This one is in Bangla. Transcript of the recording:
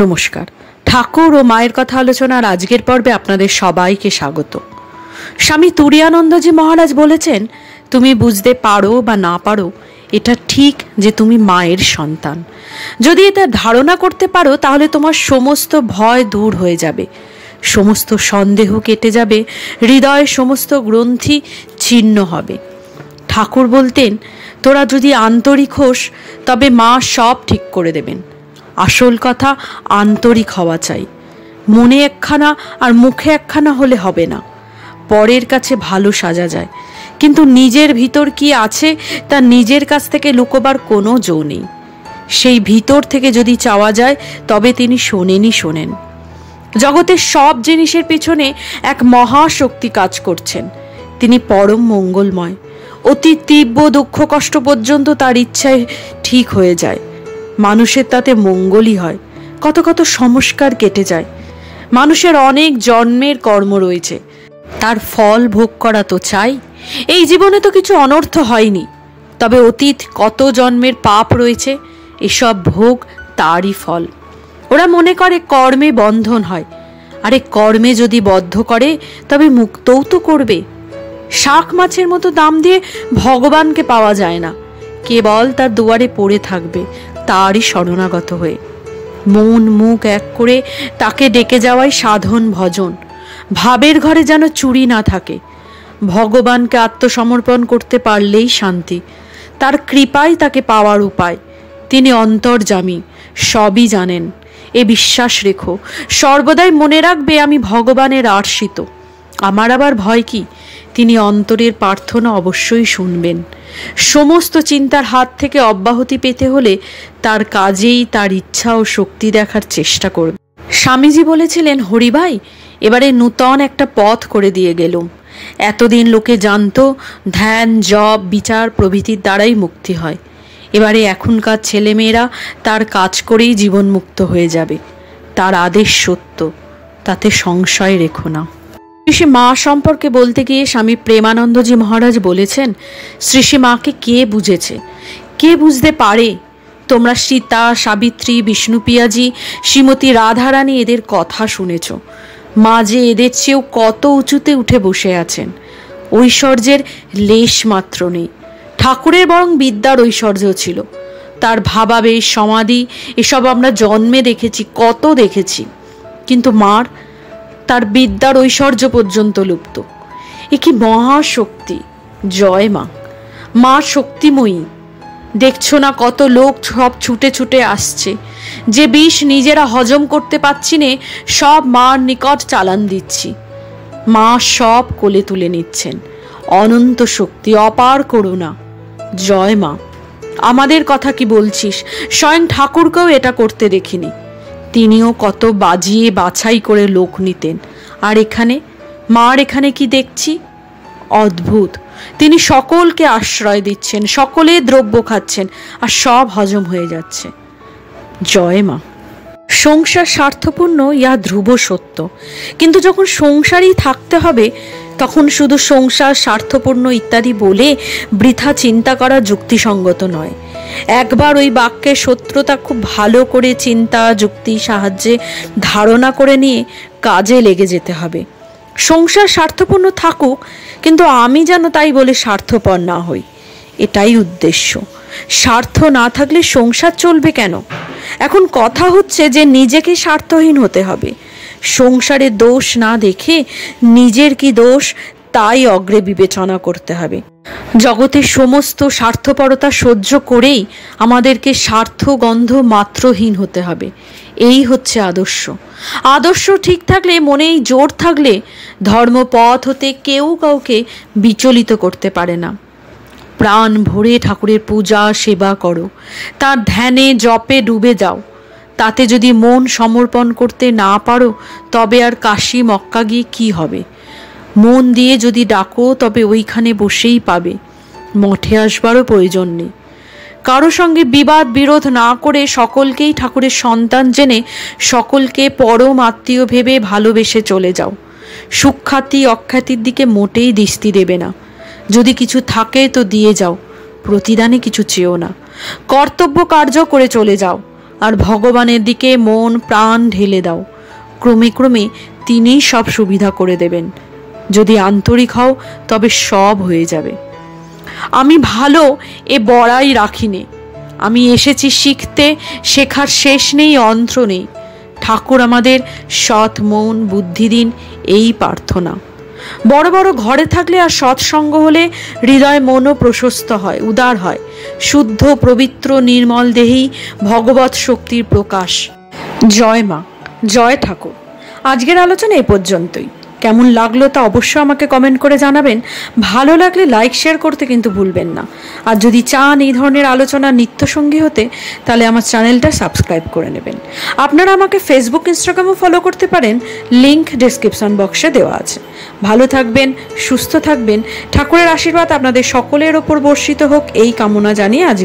নমস্কার। ঠাকুর ও মায়ের কথা আলোচনার আজকের পর্বে আপনাদের সবাইকে স্বাগত। স্বামী তুরীয়ানন্দজি মহারাজ বলেছেন, তুমি বুঝতে পারো বা না পারো, এটা ঠিক যে তুমি মায়ের সন্তান। যদি এটা ধারণা করতে পারো তাহলে তোমার সমস্ত ভয় দূর হয়ে যাবে, সমস্ত সন্দেহ কেটে যাবে, হৃদয়ের সমস্ত গ্রন্থি ছিন্ন হবে। ঠাকুর বলতেন, তোরা যদি আন্তরিক হোস তবে মা সব ঠিক করে দেবেন। আসল কথা আন্তরিক হওয়া চাই। মনে একখানা আর মুখে একখানা হলে হবে না। পরের কাছে ভালো সাজা যায়, কিন্তু নিজের ভিতর কি আছে তা নিজের কাছ থেকে লুকোবার কোনো জো নেই। সেই ভিতর থেকে যদি চাওয়া যায় তবে তিনি শোনেন। জগতের সব জিনিসের পিছনে এক মহাশক্তি কাজ করছেন। তিনি পরম মঙ্গলময়। অতি তীব্র দুঃখ কষ্ট পর্যন্ত তার ইচ্ছায় ঠিক হয়ে যায়। মানুষের তাতে মঙ্গলই হয়। কত কত সংস্কার কেটে যায়। মানুষের অনেক জন্মের কর্ম রয়েছে, তার ফল ভোগ করা তো চাই। এই জীবনে তো কিছু অনর্থ হয়নি, তবে অতীত কত জন্মের পাপ রয়েছে, এসব ভোগ তারই ফল। ওরা মনে করে কর্মে বন্ধন হয়। আরে কর্মে যদি বদ্ধ করে তবে মুক্তও তো করবে। শাক মাছের মতো দাম দিয়ে ভগবানকে পাওয়া যায় না, কেবল তার দুয়ারে পড়ে থাকবে তারই শরণাগত হয়ে। মন মুখ এক করে তাকে ডেকে যাওয়াই সাধন ভজন। ভাবের ঘরে যেন চুরি না থাকে। ভগবানকে আত্মসমর্পণ করতে পারলেই শান্তি। তার কৃপাই তাকে পাওয়ার উপায়। তিনি অন্তর্যামী, সবই জানেন। এ বিশ্বাস রেখো, সর্বদাই মনে রাখবে আমি ভগবানের আশ্রিত। আমার আবার ভয় কি? তিনি অন্তরের প্রার্থনা অবশ্যই শুনবেন। সমস্ত চিন্তার হাত থেকে অব্যাহতি পেতে হলে তার কাজেই তার ইচ্ছা ও শক্তি দেখার চেষ্টা করবে। স্বামীজি বলেছিলেন, হরিভাই, এবারে নূতন একটা পথ করে দিয়ে গেলুম। এতদিন লোকে জানতো ধ্যান, জপ, বিচার প্রভৃতির দ্বারাই মুক্তি হয়। এবারে এখনকার ছেলেমেয়েরা তার কাজ করেই জীবন মুক্ত হয়ে যাবে। তার আদেশ সত্য, তাতে সংশয় রেখো না। শ্রী মা সম্পর্কে বলতে গিয়ে স্বামী প্রেমানন্দজি মহারাজ বলেছেন, শ্রী মাকে কে বুঝেছে, কে বুঝতে পারে? তোমরা সীতা, সাবিত্রী, বিষ্ণুপ্রিয়াজি, শ্রীমতী রাধারানী এদের কথা শুনেছ। মা যে এদের চেয়েও কত উঁচুতে উঠে বসে আছেন। ঐশ্বর্যের লেশ মাত্র নেই। ঠাকুরের বরং বিদ্যার ঐশ্বর্য ছিল। তার ভাবাবেশ, সমাধি এসব আমরা জন্মে দেখেছি, কত দেখেছি। কিন্তু মার, তার বিদ্যার ঐশ্বর্য পর্যন্ত লুপ্ত। এ কি মহাশক্তি! জয় মা! মা শক্তিময়ী। দেখছো না কত লোক সব ছুটে ছুটে আসছে। যে বিষ নিজেরা হজম করতে পারছি নে, সব মার নিকট চালান দিচ্ছি। মা সব কোলে তুলে নিচ্ছেন। অনন্ত শক্তি, অপার করুণা। জয় মা! আমাদের কথা কি বলছিস, স্বয়ং ঠাকুরকেও এটা করতে দেখিনি। তিনিও কত বাজিয়ে বাছাই করে লোক নিতেন। আর এখানে মার এখানে কি দেখছি? অদ্ভুত! তিনি সকলকে আশ্রয় দিচ্ছেন, সকলে দ্রব্য খাচ্ছেন, আর সব হজম হয়ে যাচ্ছে। জয় মা! সংসার স্বার্থপূর্ণ, ইহা ধ্রুব সত্য। কিন্তু যখন সংসারই থাকতে হবে তখন শুধু সংসার স্বার্থপূর্ণ ইত্যাদি বলে বৃথা চিন্তা করা যুক্তিসঙ্গত নয়। একবার ওই বাক্যের সত্যতা খুব ভালো করে চিন্তা যুক্তি সাহায্যে ধারণা করে নিয়ে কাজে লেগে যেতে হবে। সংসার স্বার্থপূর্ণ থাকুক, কিন্তু আমি যেন তাই বলে স্বার্থপর না হই, এটাই উদ্দেশ্য। স্বার্থ না থাকলে সংসার চলবে কেন? এখন কথা হচ্ছে যে নিজেকে স্বার্থহীন হতে হবে। সংসারে দোষ না দেখে নিজের কি দোষ তাই অগ্রে বিবেচনা করতে হবে। জগতের সমস্ত স্বার্থপরতা সহ্য করেই আমাদেরকে স্বার্থগন্ধ মাত্রহীন হতে হবে। এই হচ্ছে আদর্শ। আদর্শ ঠিক থাকলে, মনেই জোর থাকলে, ধর্মপথ হতে কেউ কাউকে বিচলিত করতে পারে না। প্রাণ ভরে ঠাকুরের পূজা সেবা করো, তার ধ্যানে জপে ডুবে যাও। তাতে যদি মন সমর্পণ করতে না পারো তবে আর কাশী মক্কা গিয়ে কি হবে? মন দিয়ে যদি ডাকো তবে ওইখানে বসেই পাবে। মঠে আসবারও প্রয়োজন নেই। কারো সঙ্গে বিবাদ বিরোধ না করে সকলকেই ঠাকুরের সন্তান জেনে সকলকে পরম আত্মীয় ভেবে ভালোবেসে চলে যাও। সুখ্যাতি অখ্যাতির দিকে মোটেই দৃষ্টি দেবে না। যদি কিছু থাকে তো দিয়ে যাও, প্রতিদানে কিছু চেও না। কর্তব্য কার্য করে চলে যাও। আর ভগবানের দিকে মন প্রাণ ঢেলে দাও। ক্রমে ক্রমে তিনিই সব সুবিধা করে দেবেন। যদি আন্তরিক হও তবে সব হয়ে যাবে। আমি ভালো এ বড়াই রাখিনি। আমি এসেছি শিখতে, শেখার শেষ নেই, অন্ত্র নেই। ঠাকুর আমাদের সৎ মন বুদ্ধি দিন, এই প্রার্থনা। বড় বড় ঘরে থাকলে আর সৎসঙ্গ হলে হৃদয় মনও প্রশস্ত হয়, উদার হয়। শুদ্ধ পবিত্র নির্মল দেহেই ভগবৎ শক্তির প্রকাশ। জয় মা, জয় ঠাকুর। আজকের আলোচনা এই পর্যন্তই। কেমন লাগলো তা অবশ্যই আমাকে কমেন্ট করে জানাবেন। ভালো লাগলে লাইক শেয়ার করতে কিন্তু ভুলবেন না। আর যদি চান এই ধরনের আলোচনা নিত্যসঙ্গী হতে, তাহলে আমার চ্যানেলটা সাবস্ক্রাইব করে নেবেন। আপনারা আমাকে ফেসবুক ইনস্টাগ্রামও ফলো করতে পারেন, লিংক ডেসক্রিপশন বক্সে দেওয়া আছে। ভালো থাকবেন, সুস্থ থাকবেন। ঠাকুরের আশীর্বাদ আপনাদের সকলের ওপর বর্ষিত হোক, এই কামনা জানিয়ে আজ